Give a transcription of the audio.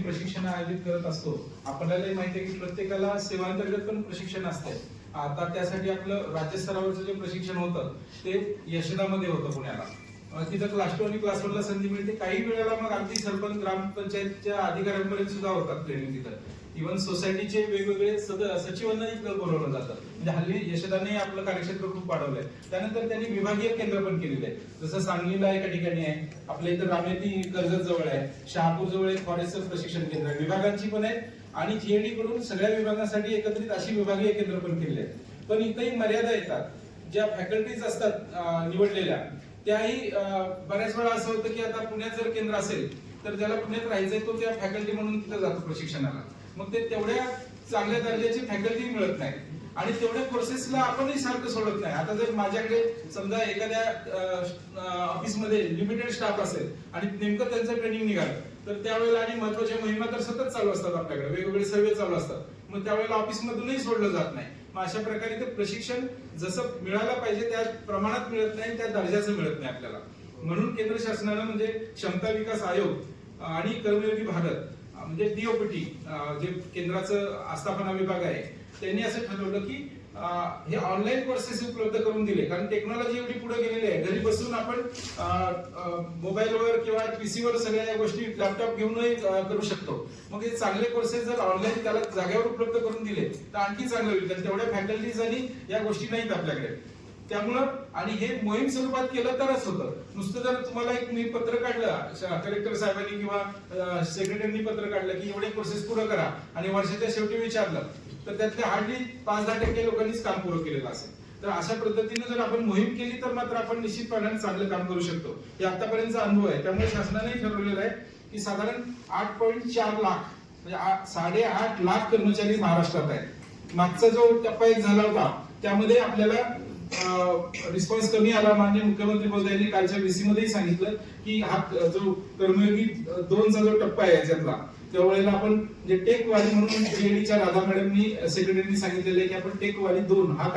प्रशिक्षण आयोजित करत असतो. आपल्यालाही माहिती आहे की प्रत्येकाला सेवांतर्गत पण प्रशिक्षण असते. आता त्यासाठी आपलं राज्य स्तरावरचं जे प्रशिक्षण होतं ते यशदामध्ये होतं पुण्याला. तिथं क्लास 2 आणि क्लास 1 ला संधी मिळते. काही वेळेला मग अगदी सरपंच ग्रामपंचायतच्या अधिकाऱ्यांपर्यंत सुद्धा होतात ट्रेनिंग तिथं. इव्हन सोसायटीचे वेगवेगळे सचिवांना इथं बोलवलं जातं. म्हणजे हल्ली यशदाने आपलं कार्यक्षेत्र खूप वाढवलंय. त्यानंतर त्यांनी विभागीय केंद्र पण केलेले आहे. जसं सांगलीला एका ठिकाणी आहे, आपल्या इथं रामेती कर्जत जवळ आहे, शहापूर जवळ एक फॉरेस्टचं प्रशिक्षण केंद्र आहे, विभागांची पण आहे आणि जीएडी कडून सगळ्या विभागांसाठी एकत्रित अशी विभागीय केंद्र पण केलेली आहेत. पण इथंही मर्यादा येतात. ज्या फॅकल्टीज असतात निवडलेल्या त्याही बऱ्याच वेळा असं होतं की आता पुण्यात जर केंद्र असेल तर ज्याला पुण्यात राहायचंय तो त्या फॅकल्टी म्हणून तिथं जातो प्रशिक्षणाला. मग ते तेवढ्या चांगल्या दर्जाची फॅकल्टी मिळत नाही आणि तेवढ्या कोर्सेसला आपणही सारखं सोडत नाही. आता जर माझ्याकडे समजा एखाद्या ऑफिसमध्ये लिमिटेड स्टाफ असेल आणि नेमकं त्यांचं ट्रेनिंग निघालं तर त्यावेळेला आणि महत्वाच्या मोहिमा तर सतत चालू असतात, आपल्याकडे वेगवेगळे सर्वे चालू असतात, मग त्यावेळेला ऑफिसमधूनही सोडलं जात नाही. मग अशा प्रकारे ते प्रशिक्षण जसं मिळायला पाहिजे त्या प्रमाणात मिळत नाही, त्या दर्जाचं मिळत नाही आपल्याला. म्हणून केंद्र शासनानं म्हणजे क्षमता विकास आयोग आणि कर्मयोगी भारत म्हणजे डीओपीटी जे केंद्राचं आस्थापना विभाग आहे त्यांनी असं ठरवलं की हे ऑनलाईन कोर्सेस उपलब्ध करून दिले. कारण टेक्नॉलॉजी एवढी पुढे गेलेली आहे, घरी बसून आपण मोबाईलवर किंवा पीसीवर सगळ्या या गोष्टी लॅपटॉप घेऊनही करू शकतो. मग हे चांगले कोर्सेस जर ऑनलाईन त्याला जागेवर उपलब्ध करून दिले तर आणखी चांगलं होईल, कारण तेवढ्या फॅकल्टीज आणि या गोष्टी नाहीत आपल्याकडे. त्यामुळं आणि हे मोहीम स्वरूपात केलं तरच होतं. नुसतं जर तुम्हाला एक मी पत्र काढलं कलेक्टर साहेबांनी किंवा सेक्रेटरीनी पत्र काढलं की एवढे कोर्सेस पुरं करा आणि वर्षाच्या शेवटी विचारलं तर त्यातल्या हार्डली 5-10% लोकांनीच काम पुरं केलेलं असेल. तर अशा पद्धतीने जर आपण मोहीम केली तर मात्र आपण निश्चितपणे चांगलं काम करू शकतो. हे आतापर्यंतचा अनुभव आहे. त्यामुळे शासनाने ठरवलेलं आहे की साधारण 8.4 लाख म्हणजे 8.5 लाख कर्मचारी महाराष्ट्रात आहेत. मागचा जो टप्पा एक झाला होता त्यामध्ये आपल्याला रिस्पॉन्स कमी आला. माननीय मुख्यमंत्री महोदयांनी कालच्या VC मध्येही सांगितलं की हा जो कर्मयोगी 2चा जो टप्पा आहे याच्यातला त्यावेळेला आपण जे टेक वाली म्हणून जीएडीच्या राधा मॅडमनी सेक्रेटरीनी सांगितलेलं आहे की आपण टेक वाली 2 हा